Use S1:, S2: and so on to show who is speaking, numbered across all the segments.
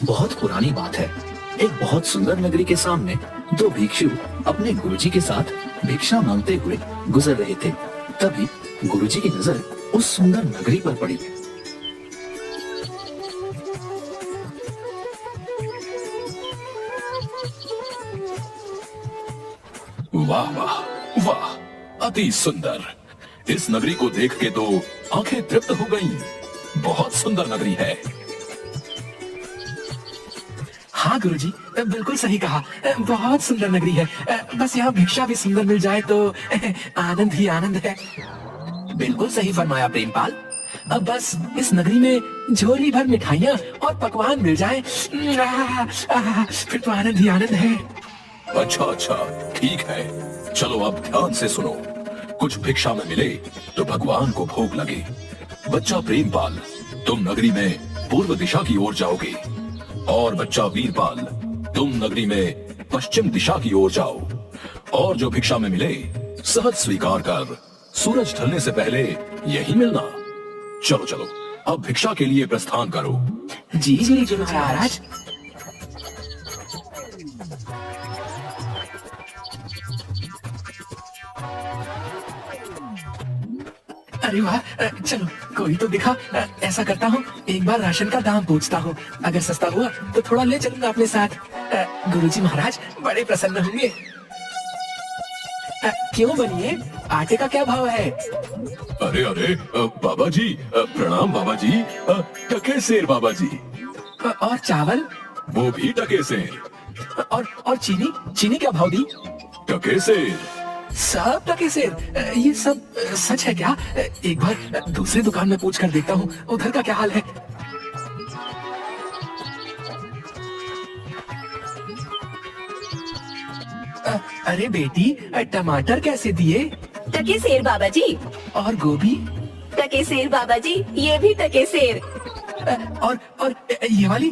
S1: बहुत पुरानी बात है। एक बहुत सुंदर नगरी के सामने दो भिक्षु अपने गुरुजी के साथ भिक्षा मांगते हुए गुजर रहे थे। तभी गुरुजी की नजर उस सुंदर नगरी पर पड़ी।
S2: वाह वाह वाह, अति सुंदर। इस नगरी को देख के तो आंखें तृप्त हो गईं। बहुत सुंदर नगरी है।
S3: हाँ गुरुजी, बिल्कुल सही कहा। बहुत सुंदर नगरी है। बस यहाँ भिक्षा भी सुंदर मिल जाए तो आनंद ही आनंद है। बिल्कुल सही फरमाया प्रेमपाल। अब बस इस नगरी में झोली भर मिठाइयाँ और पकवान मिल जाए, फिर तो आनंद ही आनंद है।
S2: अच्छा अच्छा, ठीक है। चलो अब ध्यान से सुनो। कुछ भिक्षा में मिले तो भगवान को भोग लगे। बच्चा प्रेमपाल, तुम नगरी में पूर्व दिशा की ओर जाओगे और बच्चा वीरपाल, तुम नगरी में पश्चिम दिशा की ओर जाओ और जो भिक्षा में मिले सहज स्वीकार कर सूरज ढलने से पहले यही मिलना। चलो चलो, अब भिक्षा के लिए प्रस्थान करो।
S3: जी जी जी महाराज। अरे वाह, चलो कोई तो दिखा। ऐसा करता हूँ, एक बार राशन का दाम पूछता हूँ। अगर सस्ता हुआ तो थोड़ा ले चलूंगा अपने साथ। गुरुजी महाराज बड़े प्रसन्न होंगे। क्यों बनिए, आटे का क्या भाव है?
S2: अरे अरे बाबा जी, प्रणाम बाबा जी। टके सेर बाबा जी।
S3: और चावल?
S2: वो भी टके सेर।
S3: और चीनी, चीनी क्या भाव दी?
S2: टके सेर।
S3: सब टके सेर? ये सब सच है क्या? एक बार दूसरी दुकान में पूछ कर देखता हूँ, उधर का क्या हाल है। अरे बेटी, टमाटर कैसे दिए?
S4: टके सेर बाबा जी।
S3: और गोभी?
S4: टके सेर बाबा जी, ये भी टके सेर।
S3: और ये वाली?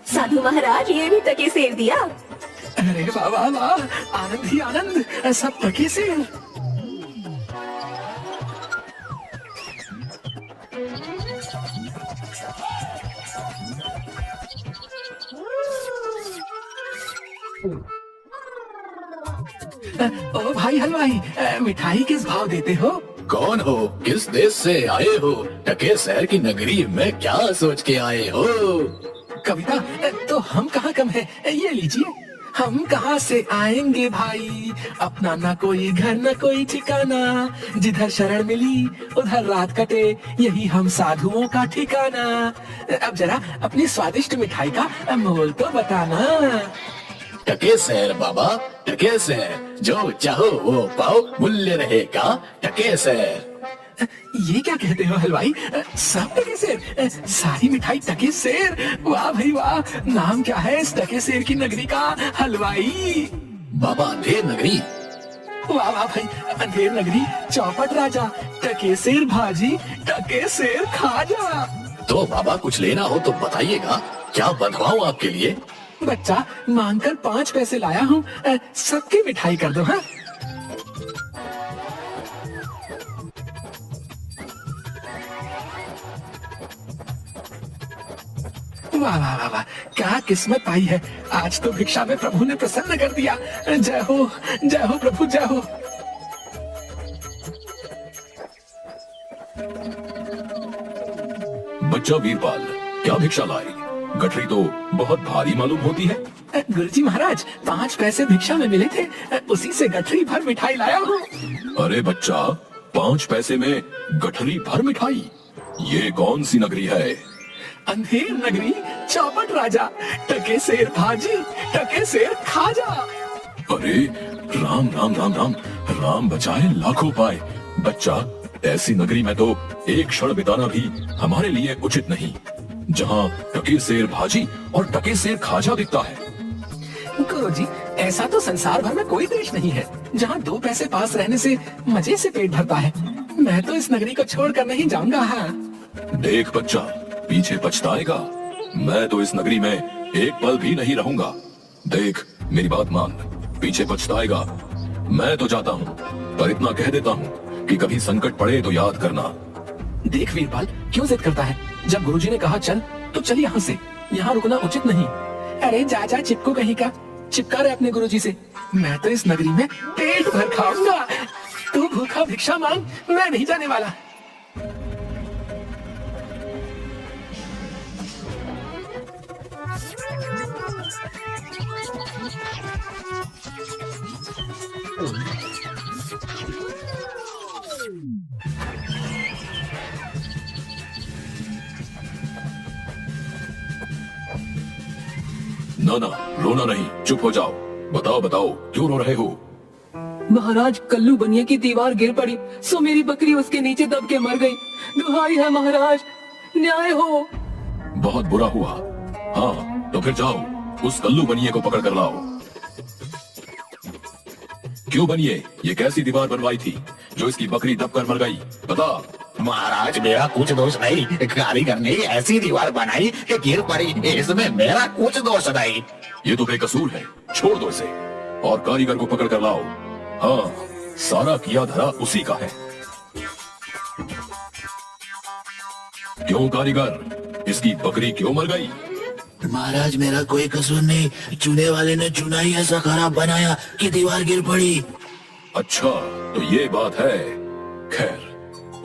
S4: साधु महाराज, ये भी टके सेर दिया।
S3: अरे वाह वाह वाह, आनंद ही आनंद, सब टके सेर। ओ भाई हलवाई, मिठाई किस भाव देते हो?
S1: कौन हो? किस देश से आए हो? टके शहर की नगरी में क्या सोच के आए हो?
S3: कविता, तो हम कहाँ कम है, ये लीजिए। हम कहाँ से आएंगे भाई, अपना ना कोई घर ना कोई ठिकाना, जिधर शरण मिली उधर रात कटे, यही हम साधुओं का ठिकाना। अब जरा अपनी स्वादिष्ट मिठाई का मोल तो बताना।
S1: टके शहर बाबा, टके शहर, जो चाहो वो पाओ, मूल्य रहेगा टके शहर।
S3: ये क्या कहते हो हलवाई, सब टके सेर, सारी मिठाई टके सेर? वाह भाई वाह, नाम क्या है इस टके सेर की नगरी का हलवाई?
S1: बाबा अंधेर नगरी।
S3: वाह वाह भाई, अंधेर नगरी, चौपट राजा, टके सेर भाजी, टके सेर खाजा।
S1: तो बाबा कुछ लेना हो तो बताइएगा, क्या बनवाऊं आपके लिए?
S3: बच्चा मांगकर 5 पैसे लाया हूँ, सबकी मिठाई कर दो। हाँ, वाह वाह वाह वाह, क्या किस्मत पाई है। आज तो भिक्षा में प्रभु ने प्रसन्न कर दिया। जय हो प्रभु, जय हो।
S2: बच्चा वीरपाल, क्या भिक्षा लाए? गठरी तो बहुत भारी मालूम होती है।
S3: गुरुजी महाराज, 5 पैसे भिक्षा में मिले थे, उसी से गठरी भर मिठाई लाया हूँ।
S2: अरे बच्चा, 5 पैसे में गठरी भर मिठाई? ये कौन सी नगरी है?
S3: अंधेर नगरी, चौपट राजा, टके सेर भाजी, टके सेर खाजा।
S2: अरे राम राम राम राम, राम बचाए लाखों पाए। बच्चा, ऐसी नगरी में तो एक क्षण बिताना भी हमारे लिए उचित नहीं, जहाँ टके सेर भाजी और टके सेर खाजा दिखता है।
S3: गुरुजी, ऐसा तो संसार भर में कोई देश नहीं है जहाँ 2 पैसे पास रहने से मजे से पेट भरता है। मैं तो इस नगरी को छोड़कर नहीं जाऊंगा। हाँ,
S2: देख बच्चा, पीछे पछताएगा। मैं तो इस नगरी में एक पल भी नहीं रहूंगा। देख मेरी बात मान, पीछे पछताएगा। मैं तो जाता हूँ, पर इतना कह देता हूँ कि कभी संकट पड़े तो याद करना।
S3: देख वीरपाल, क्यों जिद करता है? जब गुरुजी ने कहा चल, तो चल यहाँ से। यहाँ रुकना उचित नहीं। अरे जा जा चिपको कहीं का, चिपका रहे अपने गुरुजी से। मैं तो इस नगरी में पेट भर खाऊंगा। तू भूखा भिक्षा मांग, मैं नहीं जाने वाला।
S2: ना ना, रोना नहीं, चुप हो जाओ। बताओ बताओ, क्यों रो रहे हो?
S5: महाराज, कल्लू बनिया की दीवार गिर पड़ी, सो मेरी बकरी उसके नीचे दब के मर गई। दुहाई है महाराज, न्याय हो।
S2: बहुत बुरा हुआ। हाँ तो फिर जाओ, उस कल्लू बनिए को पकड़ कर लाओ। क्यों बनिए, ये कैसी दीवार बनवाई थी जो इसकी बकरी दब कर मर गई? बता।
S6: महाराज, मेरा कुछ दोष नहीं, कारीगर ने ऐसी दीवार बनाई कि गिर पड़ी, इसमें मेरा कुछ दोष नहीं।
S2: ये तो बेकसूर है, छोड़ दो इसे और कारीगर को पकड़ कर लाओ। हाँ, सारा किया धरा उसी का है। क्यों कारीगर, इसकी बकरी क्यों मर गई?
S6: महाराज, मेरा कोई कसूर नहीं, चुने वाले ने चुना ही ऐसा खराब बनाया कि दीवार गिर पड़ी।
S2: अच्छा तो ये बात है। खैर,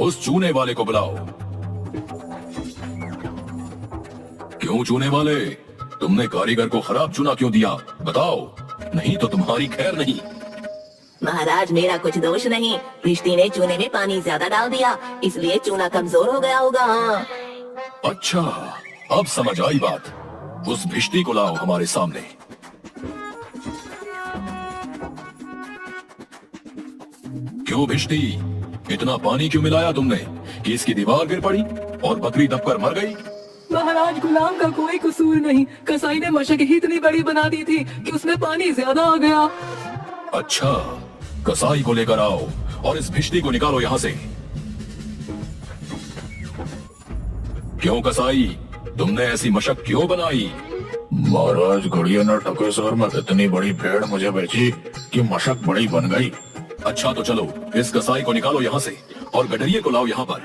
S2: उस चूने वाले को बुलाओ। क्यों चूने वाले, तुमने कारीगर को खराब चूना क्यों दिया? बताओ, नहीं तो तुम्हारी खैर नहीं।
S4: महाराज, मेरा कुछ दोष नहीं। भिष्टी ने चूने में पानी ज्यादा डाल दिया, इसलिए चूना कमजोर हो गया होगा। हाँ।
S2: अच्छा, अब समझ आई बात। उस भिष्टी को लाओ हमारे सामने। क्यों भिष्टी, इतना पानी क्यों मिलाया तुमने कि इसकी दीवार गिर पड़ी और बकरी दबकर मर गई?
S5: महाराज, गुलाम का कोई कसूर नहीं, कसाई ने मशक ही इतनी बड़ी बना दी थी कि उसमें पानी ज्यादा आ गया।
S2: अच्छा, कसाई को लेकर आओ और इस भिष्टी को निकालो यहाँ से। क्यों कसाई, तुमने ऐसी मशक क्यों बनाई?
S6: महाराज, घड़िया ने टकेसर में इतनी बड़ी भेड़ मुझे बेची कि मशक बड़ी बन गई।
S2: अच्छा तो चलो, इस कसाई को निकालो यहाँ से और गडरिये को लाओ यहाँ पर।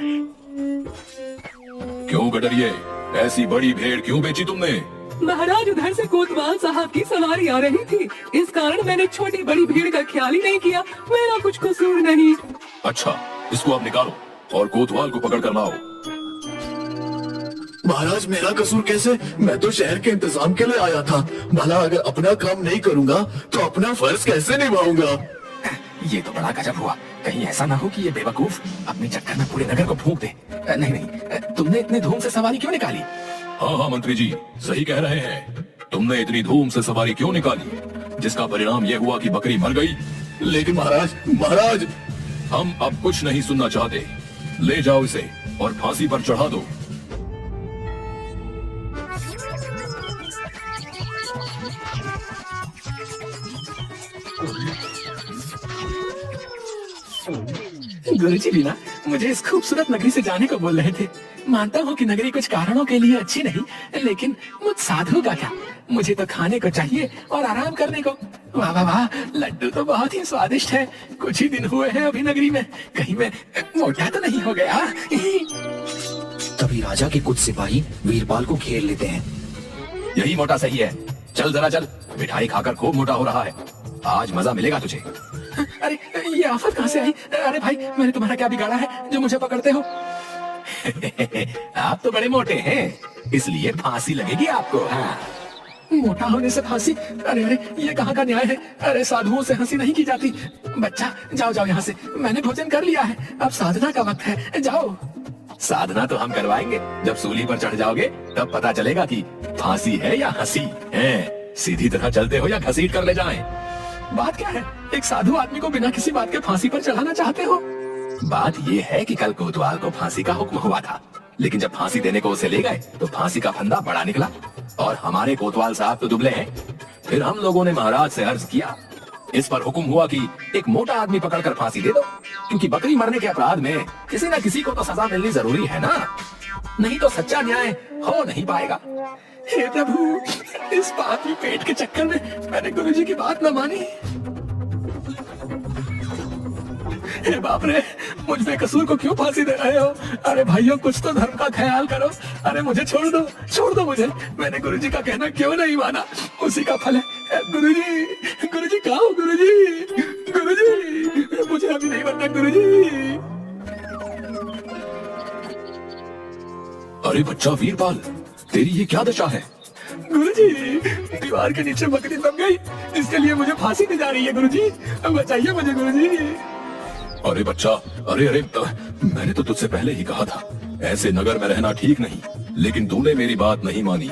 S2: क्यों गडरिये, ऐसी बड़ी भेड़ क्यों बेची तुमने?
S5: महाराज, उधर से कोतवाल साहब की सवारी आ रही थी, इस कारण मैंने छोटी बड़ी भीड़ का ख्याल ही नहीं किया। मेरा कुछ कसूर नहीं।
S2: अच्छा, इसको आप निकालो और कोतवाल को पकड़ कर लाओ।
S1: महाराज, मेरा कसूर कैसे? मैं तो शहर के इंतजाम के लिए आया था। भला अगर अपना काम नहीं करूंगा तो अपना फर्ज कैसे निभाऊंगा?
S3: ये तो बड़ा गजब हुआ। कहीं ऐसा ना हो कि ये बेवकूफ अपने चक्कर में पूरे नगर को फूंक दे। नहीं नहीं, तुमने इतने धूम से सवारी क्यों निकाली?
S2: हाँ हाँ मंत्री जी, सही कह रहे हैं। तुमने इतनी धूम से सवारी क्यों निकाली, जिसका परिणाम ये हुआ कि बकरी मर गई?
S1: लेकिन महाराज,
S2: हम अब कुछ नहीं सुनना चाहते। ले जाओ इसे और फांसी पर चढ़ा दो।
S3: गुरुजी भी ना मुझे इस खूबसूरत नगरी से जाने को बोल रहे थे। मानता हूँ कि नगरी कुछ कारणों के लिए अच्छी नहीं, लेकिन मुझ साधु का क्या, मुझे तो खाने को चाहिए और आराम करने को। वाह वाह वाह, लड्डू तो बहुत ही स्वादिष्ट है। कुछ ही दिन हुए हैं अभी नगरी में, कहीं मैं मोटा तो नहीं हो गया?
S1: तभी राजा के कुछ सिपाही वीरपाल को घेर लेते हैं।
S3: यही मोटा सही है, चल जरा चल, मिठाई खाकर खूब मोटा हो रहा है, आज मजा मिलेगा तुझे। अरे ये आफत कहाँ से आई? अरे भाई, मैंने तुम्हारा क्या बिगाड़ा है जो मुझे पकड़ते हो? आप तो बड़े मोटे हैं, इसलिए फांसी लगेगी आपको। हाँ। मोटा होने से फांसी? अरे अरे, ये कहाँ का न्याय है? अरे साधुओं से हंसी नहीं की जाती। बच्चा, जाओ जाओ यहाँ से, मैंने भोजन कर लिया है, अब साधना का वक्त है, जाओ। साधना तो हम करवाएंगे, जब सूली पर चढ़ जाओगे तब पता चलेगा कि फांसी है या हंसी है। सीधी तरह चलते हो या घसीट कर ले जाएं? बात क्या है, एक साधु आदमी को बिना किसी बात के फांसी पर चढ़ाना चाहते हो? बात ये है कि कल कोतवाल को फांसी का हुक्म हुआ था, लेकिन जब फांसी देने को उसे ले गए तो फांसी का फंदा बड़ा निकला और हमारे कोतवाल साहब तो दुबले हैं। फिर हम लोगों ने महाराज से अर्ज किया, इस पर हुक्म हुआ कि एक मोटा आदमी पकड़कर फांसी दे दो, क्योंकि बकरी मरने के अपराध में किसी न किसी को तो सजा मिलनी जरूरी है ना, नहीं तो सच्चा न्याय हो नहीं पाएगा। हे प्रभु, इस पापी पेट के चक्कर में मैंने गुरुजी की बात न मानी। हे बाप रे, मुझ बेकसूर को क्यों फांसी दे रहे हो? अरे भाइयों, कुछ तो धर्म का ख्याल करो। अरे मुझे छोड़ दो मुझे। मैंने गुरुजी का कहना क्यों नहीं माना? उसी का फल है। गुरुजी कहाँ हो? गुरुजी मुझे अभी नहीं बनना गुरुजी।
S2: अरे बच्चा वीरपाल, तेरी ये क्या दशा है?
S3: गुरुजी, दीवार के नीचे बकरी दब गई, इसके लिए मुझे फांसी दी जा रही है गुरुजी। बचाइए मुझे गुरुजी।
S2: अरे बच्चा, अरे मैंने तो तुझसे पहले ही कहा था, ऐसे नगर में रहना ठीक नहीं, लेकिन तूने मेरी बात नहीं मानी।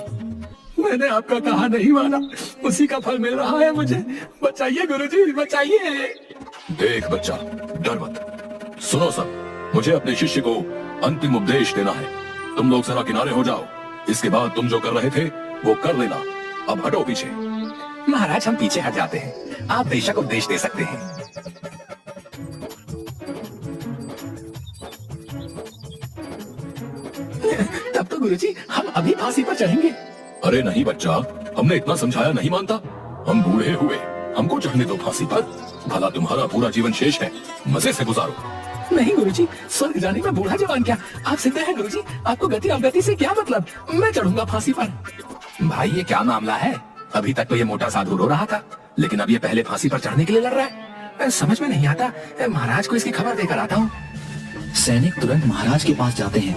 S3: मैंने आपका कहा नहीं माना, उसी का फल मिल रहा है मुझे। बचाइए गुरुजी, बचाइए।
S2: देख बच्चा, डर मत। सुनो सब, मुझे अपने शिष्य को अंतिम उपदेश देना है। तुम लोग जरा किनारे हो जाओ। इसके बाद तुम जो कर रहे थे वो कर लेना। अब हटो पीछे।
S3: महाराज, हम पीछे हट जाते हैं, आप बेशक उपदेश दे सकते हैं। तब तो गुरुजी, हम अभी फांसी पर चढ़ेंगे।
S2: अरे नहीं बच्चा, हमने इतना समझाया नहीं मानता। हम बूढ़े हुए, हमको चढ़ने दो फांसी पर। भला तुम्हारा पूरा जीवन शेष है, मजे से गुजारो।
S3: नहीं गुरुजी, स्वर्ग जाने में बूढ़ा जवान क्या? आप सिद्ध हैं गुरुजी, आपको गति अवगति से क्या मतलब? मैं चढ़ूंगा फांसी पर। भाई, ये क्या मामला है? अभी तक तो ये मोटा साधु रो रहा था, लेकिन अब ये पहले फांसी पर चढ़ने के लिए लड़ रहा है। समझ में नहीं आता। महाराज को इसकी खबर देकर आता हूँ।
S1: सैनिक तुरंत महाराज के पास जाते हैं।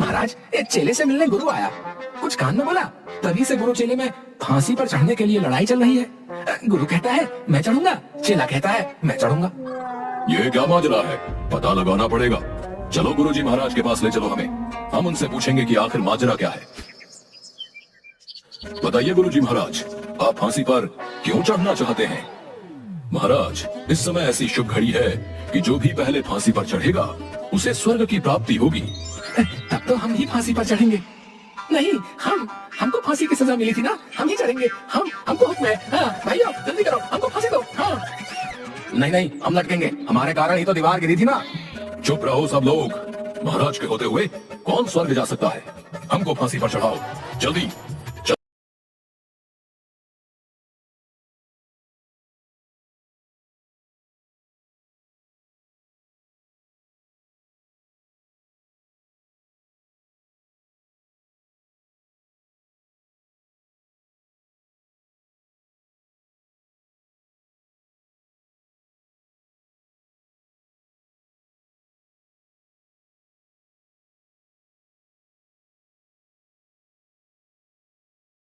S3: महाराज, एक चेले से मिलने गुरु आया, कुछ कान में बोला। तभी से गुरु चेले में फांसी पर चढ़ने के लिए लड़ाई चल रही है। गुरु कहता है मैं चढ़ूंगा, चेला कहता है मैं चढ़ूंगा।
S2: ये क्या माजरा है? पता लगाना पड़ेगा। चलो गुरुजी महाराज के पास ले चलो हमें। हम उनसे पूछेंगे कि आखिर माजरा क्या है। बताइए गुरुजी महाराज, आप फांसी पर क्यों चढ़ना चाहते हैं? महाराज, इस समय ऐसी शुभ घड़ी है कि जो भी पहले फांसी पर चढ़ेगा उसे स्वर्ग की प्राप्ति होगी।
S3: तब तो हम ही फांसी पर चढ़ेंगे। नहीं, हमको फांसी की सजा मिली थी ना, हम ही चढ़ेंगे। हमको हुक्म है। हाँ भाइयों, जल्दी करो, हमको फांसी दो। हाँ। नहीं, हम लटकेंगे, हमारे कारण ही तो दीवार गिरी थी ना।
S2: चुप रहो सब लोग। महाराज के होते हुए कौन स्वर्ग जा सकता है? हमको फांसी पर चढ़ाओ जल्दी।